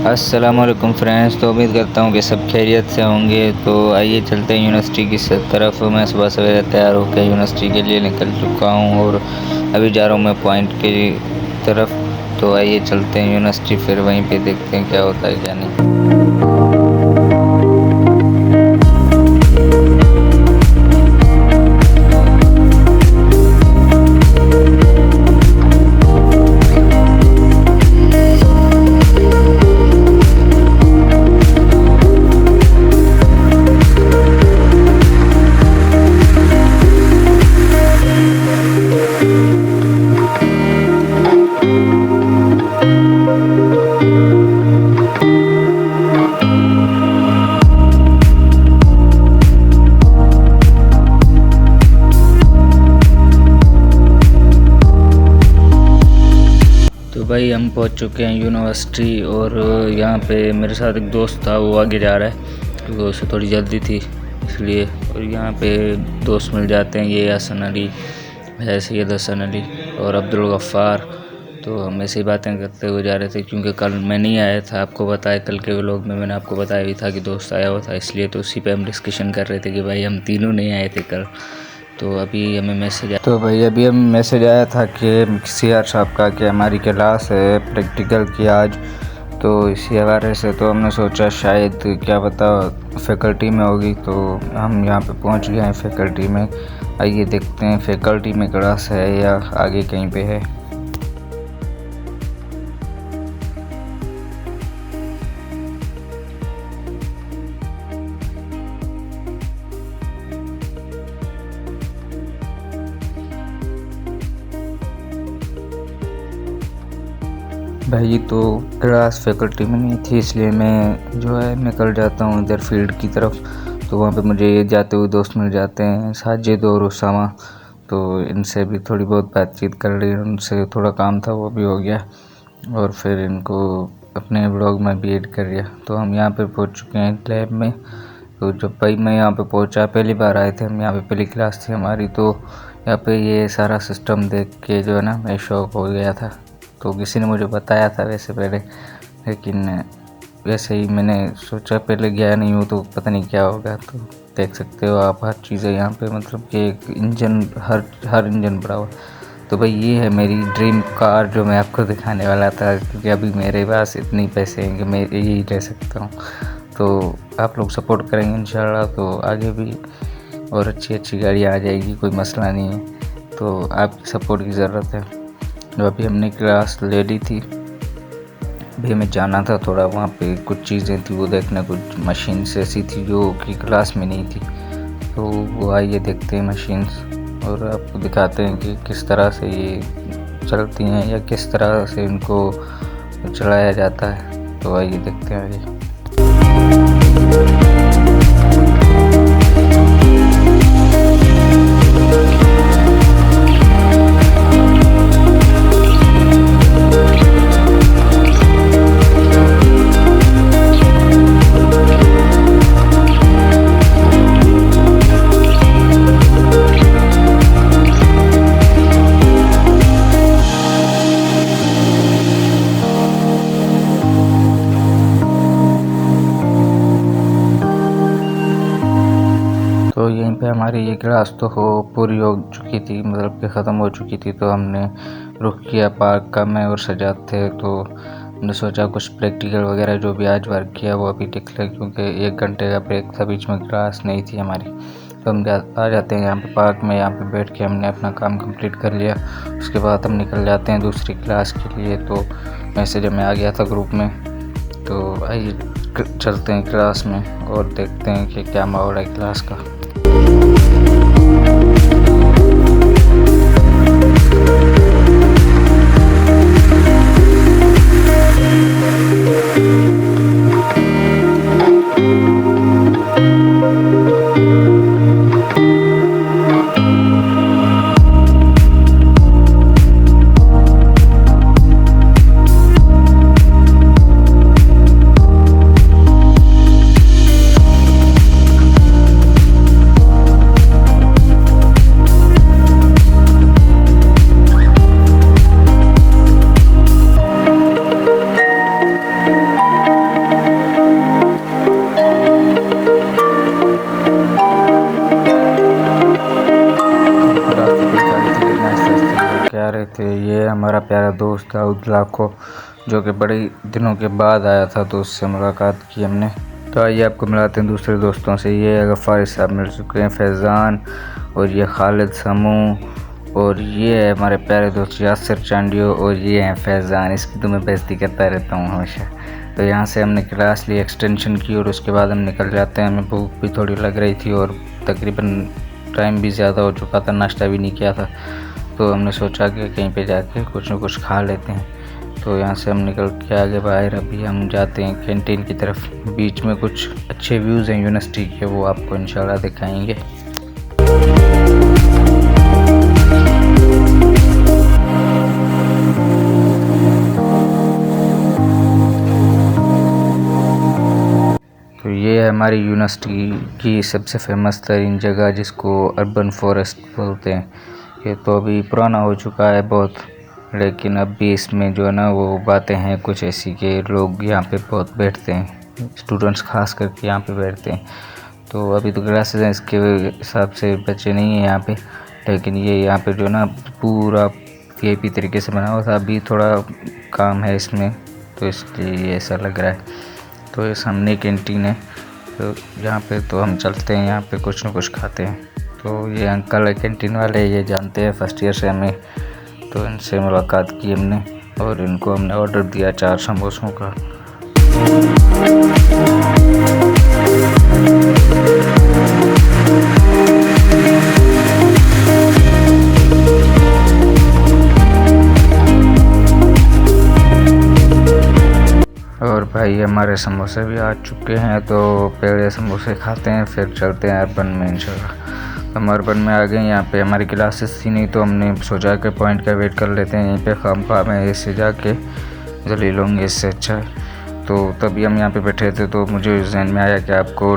अस्सलामुअलैकुम फ्रेंड्स। तो उम्मीद करता हूँ कि सब खैरियत से होंगे। तो आइए चलते हैं यूनिवर्सिटी की तरफ। मैं सुबह सवेरे तैयार होकर यूनिवर्सिटी के लिए निकल चुका हूँ और अभी जा रहा हूँ मैं पॉइंट की तरफ। तो आइए चलते हैं यूनिवर्सिटी, फिर वहीं पे देखते हैं क्या होता है क्या नहीं। तो भाई हम पहुंच चुके हैं यूनिवर्सिटी और यहाँ पे मेरे साथ एक दोस्त था, वो आगे जा रहा है क्योंकि उसे थोड़ी जल्दी थी इसलिए। और यहाँ पे दोस्त मिल जाते हैं, ये हसन अली है, सैयद हसन अली और अब्दुल गफ़ार। तो हम ऐसी बातें करते हुए जा रहे थे क्योंकि कल मैं नहीं आया था, आपको बताया कल के व्लॉग में मैंने आपको बताया भी था कि दोस्त आया हुआ था, इसलिए तो उसी पे हम डिस्कशन कर रहे थे कि भाई हम तीनों नहीं आए थे कल। तो अभी हमें मैसेज आया, तो भाई अभी हमें मैसेज आया था कि सीआर साहब का कि हमारी क्लास है प्रैक्टिकल की आज, तो इसी हवाले से तो हमने सोचा शायद क्या पता फैकल्टी में होगी। तो हम यहाँ पे पहुँच गए हैं फैकल्टी में। आइए देखते हैं फैकल्टी में क्लास है या आगे कहीं पे है। भाई तो क्लास फैकल्टी में नहीं थी, इसलिए मैं जो है निकल जाता हूँ इधर फील्ड की तरफ। तो वहाँ पे मुझे जाते हुए दोस्त मिल जाते हैं, साजिद और उसामा। तो इनसे भी थोड़ी बहुत बातचीत कर ली, उनसे थोड़ा काम था वो भी हो गया और फिर इनको अपने ब्लॉग में भी ऐड कर लिया। तो हम यहाँ पे पहुँच चुके हैं लैब में। तो जब भाई मैं यहाँ पे पहुँचा, पहली बार आए थे हम यहाँ पे, पहली क्लास थी हमारी। तो यहाँ पे ये सारा सिस्टम देख के जो है ना मैं शॉक हो गया था। तो किसी ने मुझे बताया था वैसे पहले, लेकिन वैसे ही मैंने सोचा, पहले गया नहीं हूँ तो पता नहीं क्या होगा। तो देख सकते हो आप हर चीज़ें यहाँ पे, मतलब कि एक इंजन, हर इंजन बड़ा हुआ। तो भाई ये है मेरी ड्रीम कार जो मैं आपको दिखाने वाला था, क्योंकि अभी मेरे पास इतने पैसे हैं कि मैं यही ले सकता हूँ। तो आप लोग सपोर्ट करेंगे इंशाल्लाह तो आगे भी और अच्छी गाड़ियाँ आ जाएगी, कोई मसला नहीं है। तो आपकी सपोर्ट की ज़रूरत है। तो अभी हमने क्लास ले ली थी, अभी हमें जाना था थोड़ा वहाँ पे, कुछ चीज़ें थी वो देखना, कुछ मशीन्स ऐसी थी जो कि क्लास में नहीं थी। तो वो आइए देखते हैं मशीन्स और आपको दिखाते हैं कि किस तरह से ये चलती हैं या किस तरह से इनको चलाया जाता है। तो आइए देखते हैं आइए। तो यहीं पे हमारी ये क्लास तो पूरी हो चुकी थी, मतलब कि ख़त्म हो चुकी थी। तो हमने रुख किया पार्क का, मैं और सजाद थे। तो हमने सोचा कुछ प्रैक्टिकल वगैरह जो भी आज वर्क किया वो अभी देख लें, क्योंकि 1 घंटे का ब्रेक था, बीच में क्लास नहीं थी हमारी। तो हम आ जाते हैं यहाँ पे पार्क में, यहाँ पे बैठ के हमने अपना काम कंप्लीट कर लिया। उसके बाद हम निकल जाते हैं दूसरी क्लास के लिए। तो मैसेज हमें आ गया था ग्रुप में। तो आइए चलते हैं क्लास में और देखते हैं कि क्या माहौल है क्लास का। प्यारा दोस्त दाऊद लाखो, जो कि बड़े दिनों के बाद आया था, तो उससे मुलाकात की हमने। तो आइए आपको मिलाते हैं दूसरे दोस्तों से। ये है गफ़ार साहब मिल चुके हैं, फैज़ान, और ये खालिद समू, और ये है हमारे प्यारे दोस्त यासिर चांडियो, और ये हैं फैज़ान। इसकी तो मैं बेइज्जती करता रहता हूँ हमेशा। तो यहाँ से हमने क्लास ली, एक्सटेंशन की, और उसके बाद हम निकल जाते हैं। हमें भूख भी थोड़ी लग रही थी और तकरीबन टाइम भी ज़्यादा हो चुका था, नाश्ता भी नहीं किया था, तो हमने सोचा कि कहीं पे जाके कुछ न कुछ खा लेते हैं। तो यहाँ से हम निकल के आगे बाहर अभी हम जाते हैं कैंटीन की तरफ। बीच में कुछ अच्छे व्यूज़ हैं यूनिवर्सिटी के, वो आपको इंशाल्लाह दिखाएंगे। तो ये है हमारी यूनिवर्सिटी की सबसे फेमस तरीन जगह, जिसको अर्बन फॉरेस्ट बोलते हैं। ये तो अभी पुराना हो चुका है बहुत, लेकिन अब भी इसमें जो है ना वो बातें हैं कुछ ऐसी कि लोग यहाँ पे बहुत बैठते हैं, स्टूडेंट्स खास करके यहाँ पे बैठते हैं। तो अभी तो क्लासेस हैं, इसके हिसाब से बच्चे नहीं हैं यहाँ पे, लेकिन ये यहाँ पे जो ना पूरा वीआईपी तरीके से बना हुआ था। अभी थोड़ा काम है इसमें, तो इसलिए ऐसा लग रहा है। तो ये सामने कैंटीन है, तो यहाँ पे तो हम चलते हैं, यहाँ पे कुछ न कुछ खाते हैं। तो ये अंकल है कैंटीन वाले, ये जानते हैं, फर्स्ट ईयर से हमें, तो इनसे मुलाकात की हमने और इनको हमने ऑर्डर दिया 4 समोसों का। और भाई हमारे समोसे भी आ चुके हैं, तो पहले समोसे खाते हैं फिर चलते हैं अर्बन में इंशाल्लाह। हम अर्बन में आ गए। यहाँ पे हमारी क्लासेस थी नहीं, तो हमने सोचा कि पॉइंट का वेट कर लेते हैं यहीं पे, खामखा में इससे जाके जल्दी लूँगे, इससे अच्छा है। तो तभी हम यहाँ पे बैठे थे, तो मुझे जहन में आया कि आपको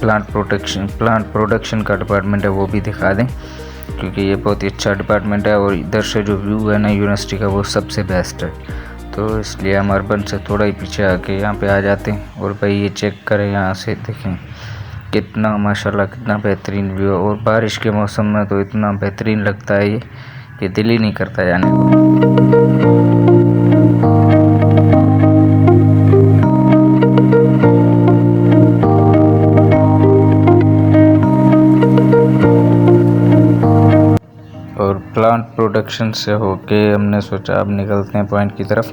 प्लांट प्रोडक्शन का डिपार्टमेंट है वो भी दिखा दें, क्योंकि ये बहुत ही अच्छा डिपार्टमेंट है और इधर से जो व्यू है ना यूनिवर्सिटी का वो सबसे बेस्ट है। तो इसलिए हम अर्बन से थोड़ा ही पीछे आके यहाँ पे आ जाते हैं। और भाई ये चेक करें, यहाँ से देखें कितना माशाल्लाह कितना बेहतरीन व्यू है, और बारिश के मौसम में तो इतना बेहतरीन लगता है ये कि दिल ही नहीं करता जाने को। और प्लांट प्रोडक्शन से होके हमने सोचा अब निकलते हैं पॉइंट की तरफ।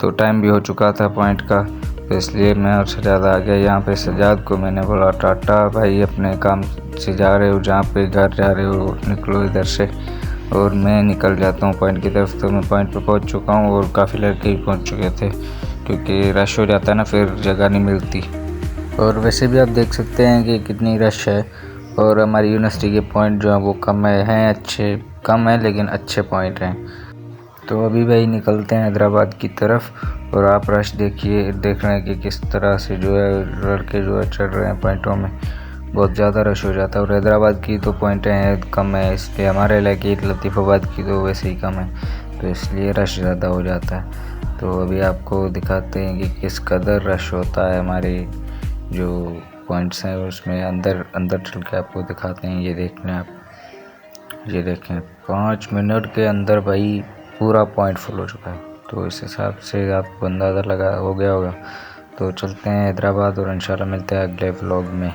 तो टाइम भी हो चुका था पॉइंट का, तो इसलिए मैं और सजाद आ गया। यहाँ पे सजाद को मैंने बोला टाटा भाई, अपने काम से जा रहे हो, जहाँ पे घर जा रहे हो निकलो इधर से, और मैं निकल जाता हूँ पॉइंट की तरफ। तो मैं पॉइंट पे पहुँच चुका हूँ और काफ़ी लड़के ही पहुँच चुके थे, क्योंकि रश हो जाता है ना, फिर जगह नहीं मिलती। और वैसे भी आप देख सकते हैं कि कितनी रश है, और हमारी यूनिवर्सिटी के पॉइंट जो हैं वो कम हैं, अच्छे कम है लेकिन अच्छे पॉइंट हैं। तो अभी भाई निकलते हैं हैदराबाद की तरफ, और आप रश देखिए, देख रहे हैं कि किस तरह से जो है लड़के जो है चढ़ रहे हैं पॉइंटों में, बहुत ज़्यादा रश हो जाता है। और हैदराबाद की तो पॉइंटें हैं कम है, इसलिए हमारे इलाके लतीफ़ाबाद की तो वैसे ही कम है, तो इसलिए रश ज़्यादा हो जाता है। तो अभी आपको दिखाते हैं कि किस कदर रश होता है हमारे जो पॉइंट्स हैं उसमें। अंदर चल के आपको दिखाते हैं। ये देख लें आप, ये देखें 5 मिनट के अंदर भाई पूरा पॉइंट फुल हो चुका है। तो इस हिसाब से आपको अंदाज़ा लगा हो गया होगा। तो चलते हैं हैदराबाद और इंशाल्लाह मिलते हैं अगले व्लॉग में।